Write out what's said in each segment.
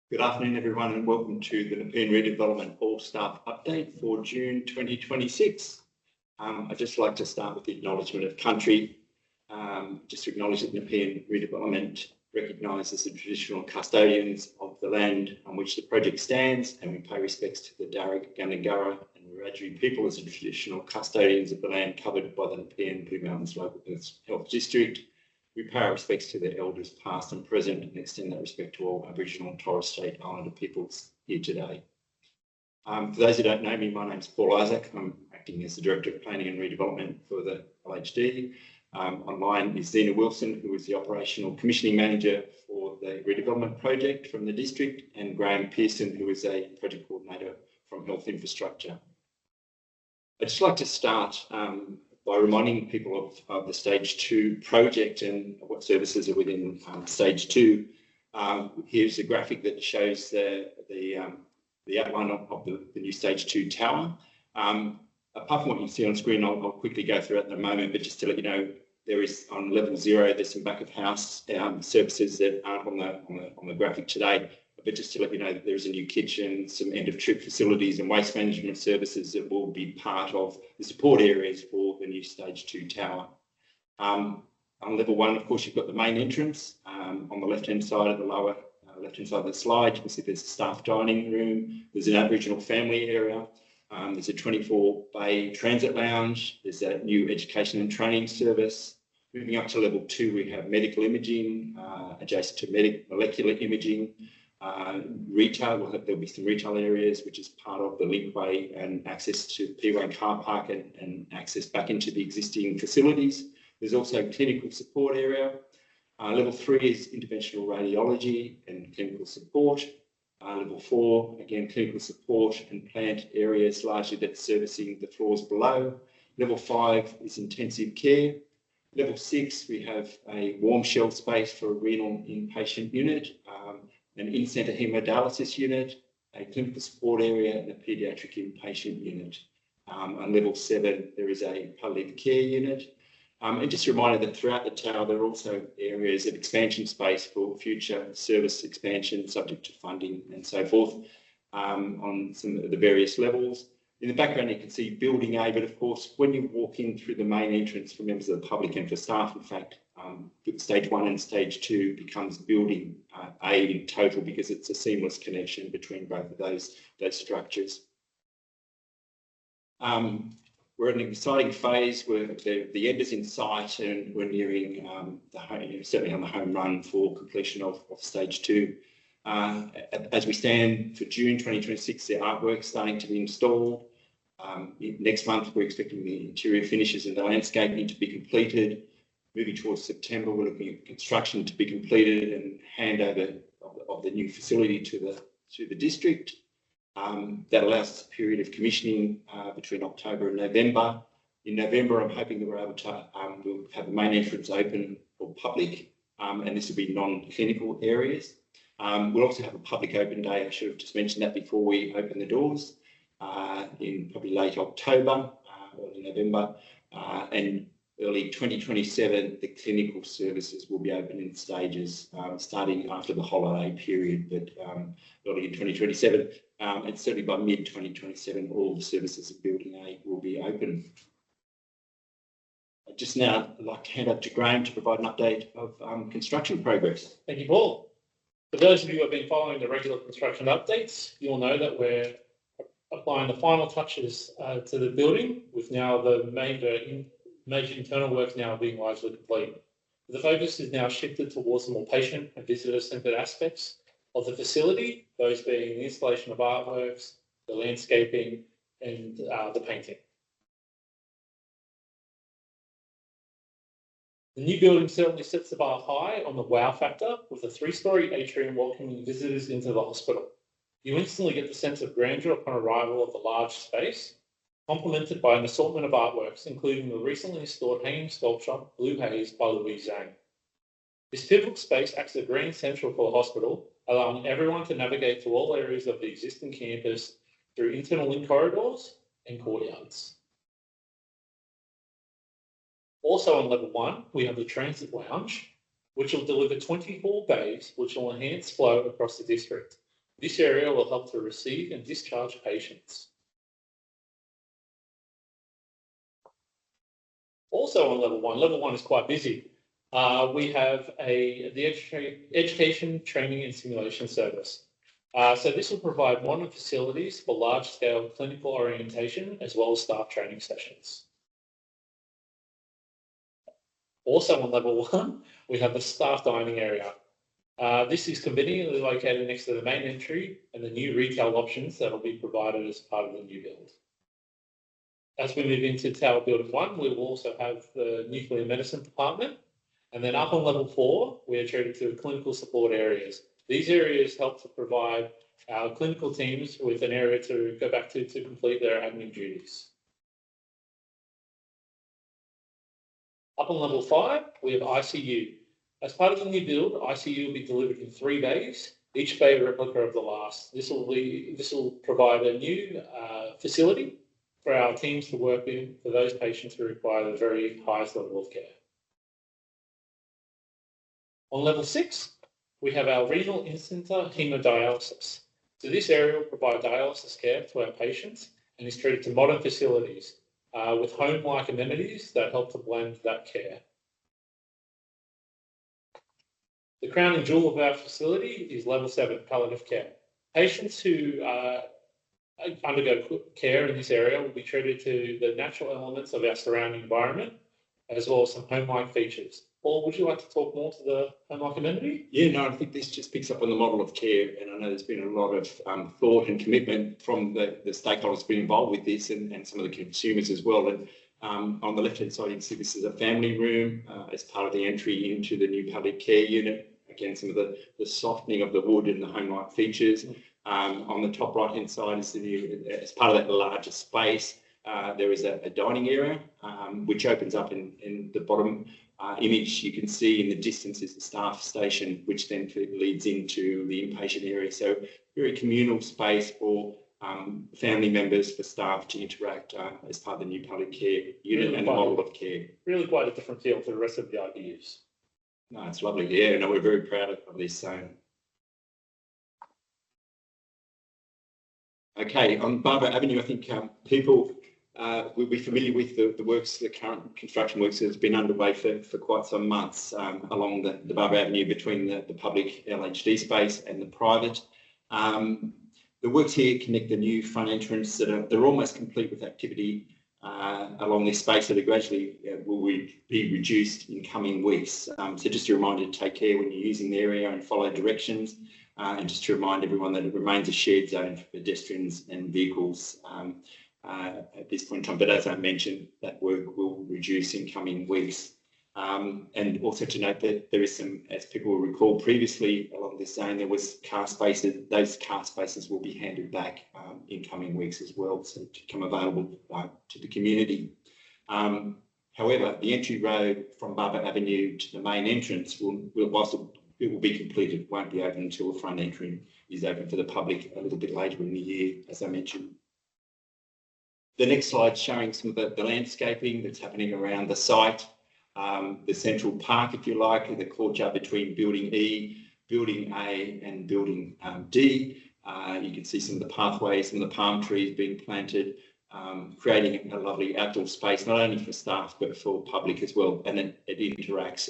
Good afternoon, everyone, and welcome to the Nepean Redevelopment All-Staff Update for June 2026. I'd just like to start with the acknowledgement of country. Just to acknowledge that Nepean Redevelopment recognises the traditional custodians of the land on which the project stands, and we pay respects to the Darug, Gundungurra and Wiradjuri people as the traditional custodians of the land covered by the Nepean Blue Mountains Local Health District. We pay our respects to the elders past and present and extend that respect to all Aboriginal and Torres Strait Islander peoples here today. For those who don't know me, my name's Paul Isaac. I'm acting as the Director of Planning and Redevelopment for the LHD. Online is Zena Wilson, who is the Operational Commissioning Manager for the redevelopment project from the district, and Graham Pearson, who is a Project Coordinator from Health Infrastructure. I'd just like to start by reminding people of the Stage 2 project and what services are within Stage 2. Here's a graphic that shows the outline of the new Stage 2 tower. Apart from what you see on screen, I'll quickly go through it in a moment, but just to let you know, there is on level 0, there's some back of house services that aren't on the graphic today. But just to let you know that there's a new kitchen, some end of trip facilities and waste management services that will be part of the support areas for the new Stage 2 tower. On level 1, of course, you've got the main entrance. On the left-hand side of the lower left-hand side of the slide, you can see there's a staff dining room, there's an Aboriginal family area, there's a 24-bay transit lounge, there's a new education and training service. Moving up to level 2, we have medical imaging, adjacent to molecular imaging. Retail, there'll be some retail areas, which is part of the linkway and access to P1 car park and access back into the existing facilities. There's also a clinical support area. Level 3 is interventional radiology and clinical support. Level 4, again, clinical support and plant areas, largely that's servicing the floors below. Level 5 is intensive care. Level 6, we have a warm shell space for a renal inpatient unit, an in-centre hemodialysis unit, a clinical support area, and a paediatric inpatient unit. On level 7, there is a palliative care unit. And just a reminder that throughout the tower, there are also areas of expansion space for future service expansion, subject to funding and so forth, on some of the various levels. In the background, you can see Building A, but of course, when you walk in through the main entrance for members of the public and for staff, in fact, Stage 1 and Stage 2 becomes Building A in total because it's a seamless connection between both of those structures. We're in an exciting phase where the end is in sight and we're nearing certainly on the home run for completion of Stage 2. As we stand for June 2026, the artwork's starting to be installed. Next month, we're expecting the interior finishes and the landscaping to be completed. Moving towards September, we're looking at construction to be completed and handover of the new facility to the district. That allows us a period of commissioning between October and November. In November, I'm hoping that we're able to we'll have the main entrance open for public, and this will be non-clinical areas. We'll also have a public open day. I should have just mentioned that before we open the doors in probably late October, early November, and early 2027, the clinical services will be open in stages, starting after the holiday period, but early in 2027, and certainly by mid-2027, all the services of Building A will be open. I'd just now like to hand over to Graham to provide an update of construction progress. Thank you, Paul. For those of you who have been following the regular construction updates, you'll know that we're applying the final touches to the building, with now the major internal works now being largely complete. The focus is now shifted towards the more patient and visitor-centred aspects of the facility, those being the installation of artworks, the landscaping, and the painting. The new building certainly sets the bar high on the wow factor, with a 3-storey atrium welcoming visitors into the hospital. You instantly get the sense of grandeur upon arrival of the large space, complemented by an assortment of artworks, including the recently installed hanging sculpture, Blue Haze by Louise Zhang. This pivotal space acts as a grand central for the hospital, allowing everyone to navigate to all areas of the existing campus through internal link corridors and courtyards. Also on level 1, we have the transit lounge, which will deliver 24 bays, which will enhance flow across the district. This area will help to receive and discharge patients. Also on level one is quite busy. We have the education, training and simulation service. So this will provide modern facilities for large-scale clinical orientation as well as staff training sessions. Also on level one, we have the staff dining area. This is conveniently located next to the main entry and the new retail options that will be provided as part of the new build. As we move into Tower Building 1, we will also have the nuclear medicine department. And then up on level 4, we are treated to clinical support areas. These areas help to provide our clinical teams with an area to go back to complete their admin duties. Up on level 5, we have ICU. As part of the new build, ICU will be delivered in 3 bays, each bay a replica of the last. This will provide a new facility for our teams to work in for those patients who require the very highest level of care. On level 6, we have our renal in-center hemodialysis. So this area will provide dialysis care to our patients and is treated to modern facilities with home-like amenities that help to blend that care. The crown and jewel of our facility is level 7, palliative care. Patients who undergo care in this area will be treated to the natural elements of our surrounding environment, as well as some home-like features. Paul, would you like to talk more to the home-like amenity? Yeah, no, I think this just picks up on the model of care, and I know there's been a lot of thought and commitment from the stakeholders being involved with this and some of the consumers as well. And on the left-hand side, you can see this is a family room as part of the entry into the new public care unit. Again, some of the softening of the wood and the home-like features. On the top right-hand side is the new, as part of that larger space, there is a dining area, which opens up in the bottom image. You can see in the distance is the staff station, which then leads into the inpatient area. So very communal space for family members, for staff to interact as part of the new public care unit and the model of care. Really quite a different feel to the rest of the IDUs. No, it's lovely. Yeah, no, we're very proud of this. Okay, on Barbara Avenue, I think people will be familiar with the works, the current construction works that has been underway for quite some months along the Barbara Avenue between the public LHD space and the private. The works here connect the new front entrance they're almost complete with activity along this space that are gradually will be reduced in coming weeks. So just a reminder to take care when you're using the area and follow directions. And just to remind everyone that it remains a shared zone for pedestrians and vehicles at this point in time. But as I mentioned, that work will reduce in coming weeks. And also to note that there is some, as people will recall previously along this zone, there was car spaces. Those car spaces will be handed back in coming weeks as well, so to become available to the community. However, the entry road from Barbara Avenue to the main entrance whilst it will be completed, won't be open until the front entry is open for the public a little bit later in the year, as I mentioned. The next slide showing some of the landscaping that's happening around the site, the central park, if you like, the courtyard between Building E, Building A and Building D. You can see some of the pathways, some of the palm trees being planted, creating a lovely outdoor space, not only for staff, but for public as well. And it interacts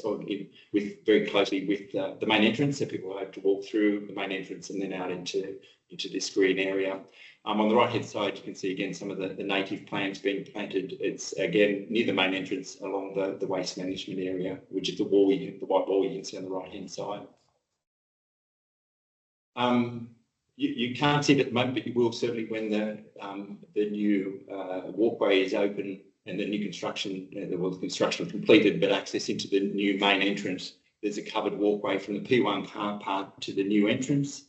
very closely with the main entrance, so people have to walk through the main entrance and then out into this green area. On the right-hand side, you can see again some of the native plants being planted. It's again near the main entrance along the waste management area, which is the white wall you can see on the right-hand side. You can't see it at the moment, but you will certainly when the new walkway is open and the new construction, the construction completed, but access into the new main entrance. There's a covered walkway from the P1 car park to the new entrance.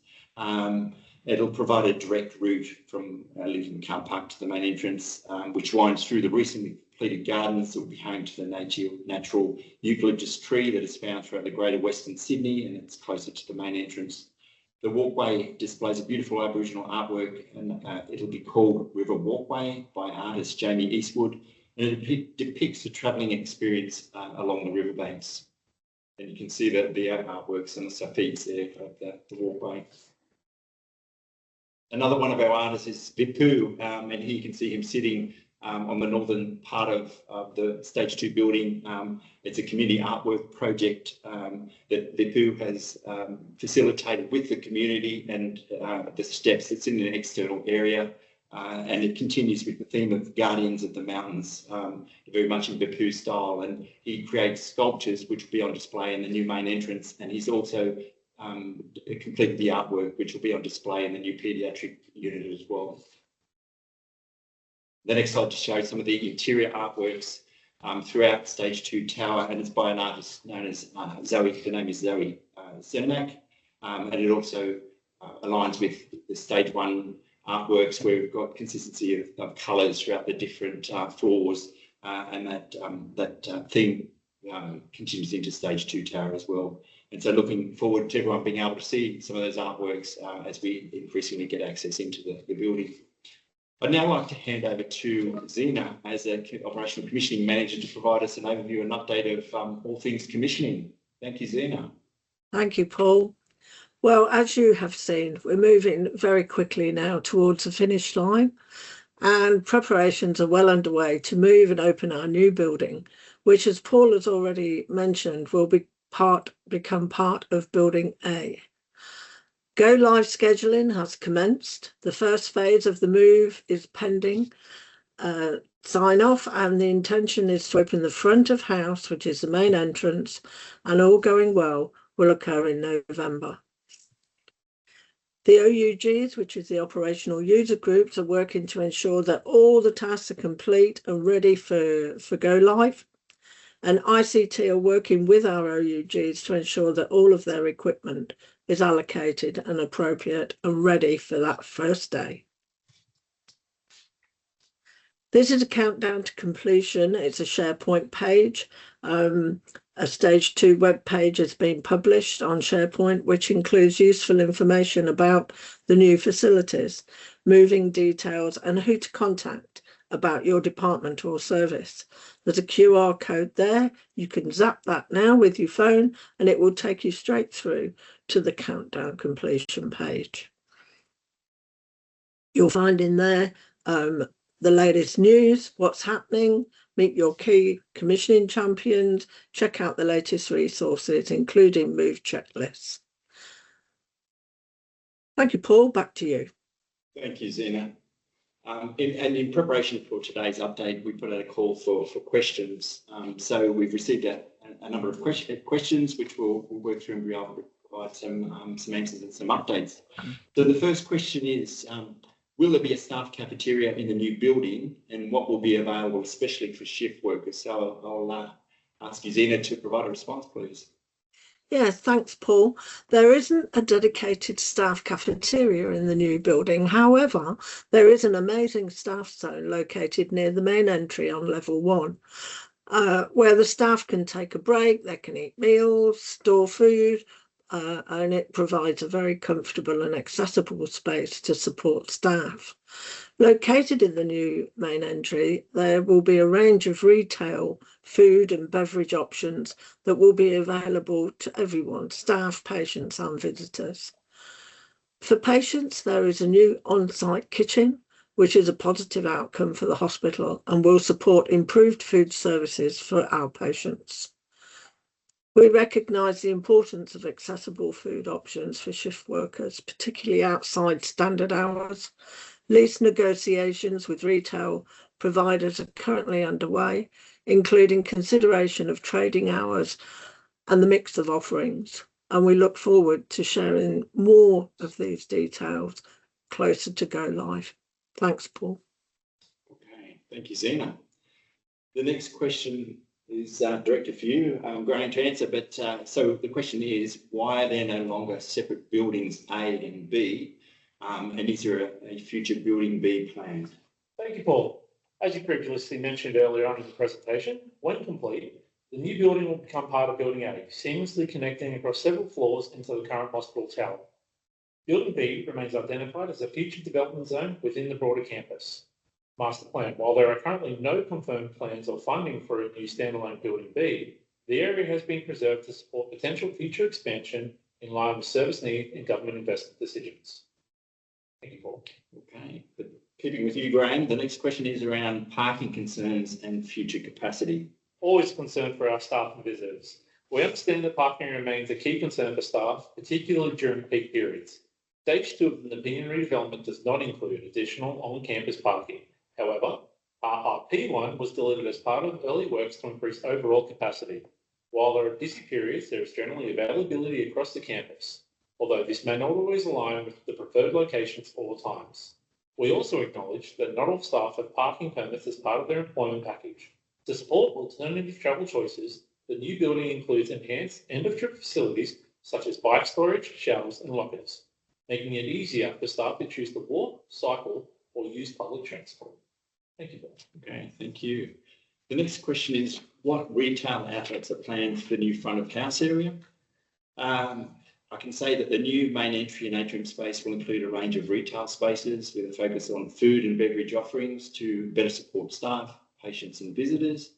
It'll provide a direct route from Lincoln Car Park to the main entrance, which winds through the recently completed gardens that will be home to the natural eucalyptus tree that is found throughout the greater Western Sydney, and it's closer to the main entrance. The walkway displays a beautiful Aboriginal artwork, and it'll be called River Walkway by artist Jamie Eastwood, and it depicts the travelling experience along the riverbanks. And you can see the artworks and the saffites there of the walkway. Another one of our artists is Vipu, and here you can see him sitting on the northern part of the Stage 2 building. It's a community artwork project that Vipu has facilitated with the community and the steps. It's in an external area, and it continues with the theme of Guardians of the Mountains, very much in Vipu style. And he creates sculptures which will be on display in the new main entrance, and he's also completed the artwork which will be on display in the new paediatric unit as well. The next slide to show some of the interior artworks throughout Stage 2 tower, and it's by an artist known as Zoe. Her name is Zoe Senemak, and it also aligns with the Stage 1 artworks where we've got consistency of colours throughout the different floors, and that theme continues into Stage 2 tower as well. And so looking forward to everyone being able to see some of those artworks as we increasingly get access into the building. I'd now like to hand over to Zena as an operational commissioning manager to provide us an overview and update of all things commissioning. Thank you, Zena. Thank you, Paul. Well, as you have seen, we're moving very quickly now towards the finish line, and preparations are well underway to move and open our new building, which, as Paul has already mentioned, will become part of Building A. Go live scheduling has commenced. The first phase of the move is pending sign off, and the intention is to open the front of house, which is the main entrance, and all going well will occur in November. The OUGs, which is the operational user groups, are working to ensure that all the tasks are complete and ready for go live. And ICT are working with our OUGs to ensure that all of their equipment is allocated and appropriate and ready for that first day. This is a countdown to completion. It's a SharePoint page. A Stage 2 web page has been published on SharePoint, which includes useful information about the new facilities, moving details, and who to contact about your department or service. There's a QR code there. You can zap that now with your phone, and it will take you straight through to the countdown completion page. You'll find in there the latest news, what's happening, meet your key commissioning champions, check out the latest resources, including move checklists. Thank you, Paul. Back to you. Thank you, Zena. In preparation for today's update, we put out a call for questions. So we've received a number of questions, which we'll work through and be able to provide some answers and some updates. So the first question is, will there be a staff cafeteria in the new building, and what will be available, especially for shift workers? So I'll ask you, Zena, to provide a response, please. Yes, thanks, Paul. There isn't a dedicated staff cafeteria in the new building. However, there is an amazing staff zone located near the main entry on level 1, where the staff can take a break, they can eat meals, store food, and it provides a very comfortable and accessible space to support staff. Located in the new main entry, there will be a range of retail, food and beverage options that will be available to everyone, staff, patients and visitors. For patients, there is a new on-site kitchen, which is a positive outcome for the hospital and will support improved food services for our patients. We recognise the importance of accessible food options for shift workers, particularly outside standard hours. Lease negotiations with retail providers are currently underway, including consideration of trading hours and the mix of offerings. And we look forward to sharing more of these details closer to go live. Thanks, Paul. Okay, thank you, Zena. The next question is directed for you, Graham, to answer, but so the question is, why are there no longer separate buildings A and B? And is there a future building B planned? Thank you, Paul. As you previously mentioned earlier on in the presentation, when complete, the new building will become part of Building A, seamlessly connecting across several floors into the current hospital tower. Building B remains identified as a future development zone within the broader campus master plan. While there are currently no confirmed plans or funding for a new standalone Building B, the area has been preserved to support potential future expansion in line with service need and government investment decisions. Thank you, Paul. Okay, but keeping with you, Graham, the next question is around parking concerns and future capacity. Always a concern for our staff and visitors. We understand that parking remains a key concern for staff, particularly during peak periods. Stage 2 of the Nepean Redevelopment does not include additional on-campus parking. However, RRP1 was delivered as part of early works to increase overall capacity. While there are busy periods, there is generally availability across the campus, although this may not always align with the preferred locations all times. We also acknowledge that not all staff have parking permits as part of their employment package. To support alternative travel choices, the new building includes enhanced end-of-trip facilities such as bike storage, showers and lockers, making it easier for staff to choose to walk, cycle or use public transport. Thank you, Paul. Okay, thank you. The next question is, what retail outlets are planned for the new front of house area? I can say that the new main entry and atrium space will include a range of retail spaces with a focus on food and beverage offerings to better support staff, patients and visitors.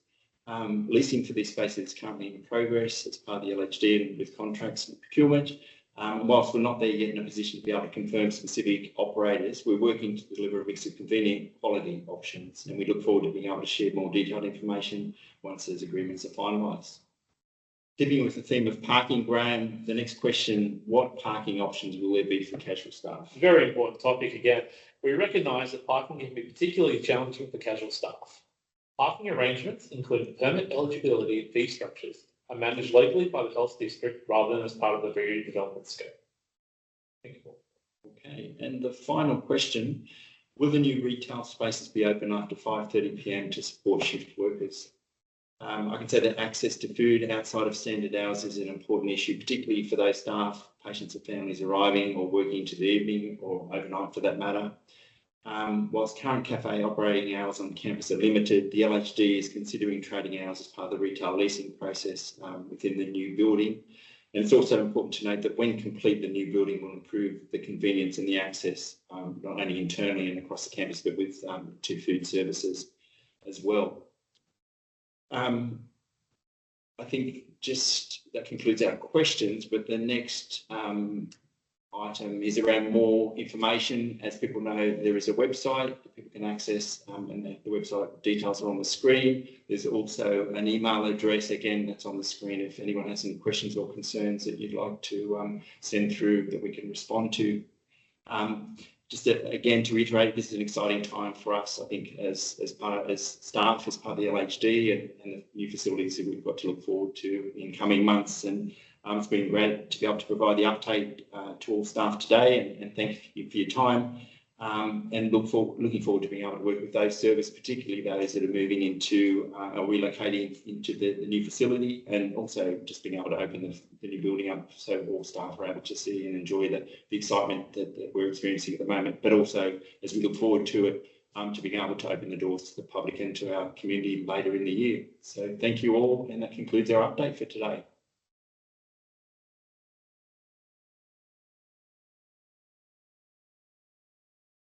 Leasing for these spaces is currently in progress as part of the LHD and with contracts and procurement. Whilst we're not there yet in a position to be able to confirm specific operators, we're working to deliver a mix of convenient quality options, and we look forward to being able to share more detailed information once those agreements are finalised. Keeping with the theme of parking, Graham, the next question, what parking options will there be for casual staff? Very important topic again. We recognise that parking can be particularly challenging for casual staff. Parking arrangements, including permit eligibility and fee structures, are managed locally by the health district rather than as part of the redevelopment scope. Thank you, Paul. Okay, and the final question, will the new retail spaces be open after 5:30 p.m. to support shift workers? I can say that access to food outside of standard hours is an important issue, particularly for those staff, patients and families arriving or working into the evening or overnight for that matter. Whilst current cafe operating hours on campus are limited, the LHD is considering trading hours as part of the retail leasing process within the new building. And it's also important to note that when complete, the new building will improve the convenience and the access, not only internally and across the campus, but with to food services as well. I think just that concludes our questions, but the next item is around more information. As people know, there is a website that people can access and the website details are on the screen. There's also an email address, again, that's on the screen if anyone has any questions or concerns that you'd like to send through that we can respond to. Again, to reiterate, this is an exciting time for us, I think, as staff, as part of the LHD and the new facilities that we've got to look forward to in coming months. And it's been great to be able to provide the update to all staff today, and thank you for your time. And looking forward to being able to work with those services, particularly those that are moving into or relocating into the new facility, and also just being able to open the new building up so all staff are able to see and enjoy the excitement that we're experiencing at the moment, but also as we look forward to it, to being able to open the doors to the public and to our community later in the year. So thank you all, and that concludes our update for today.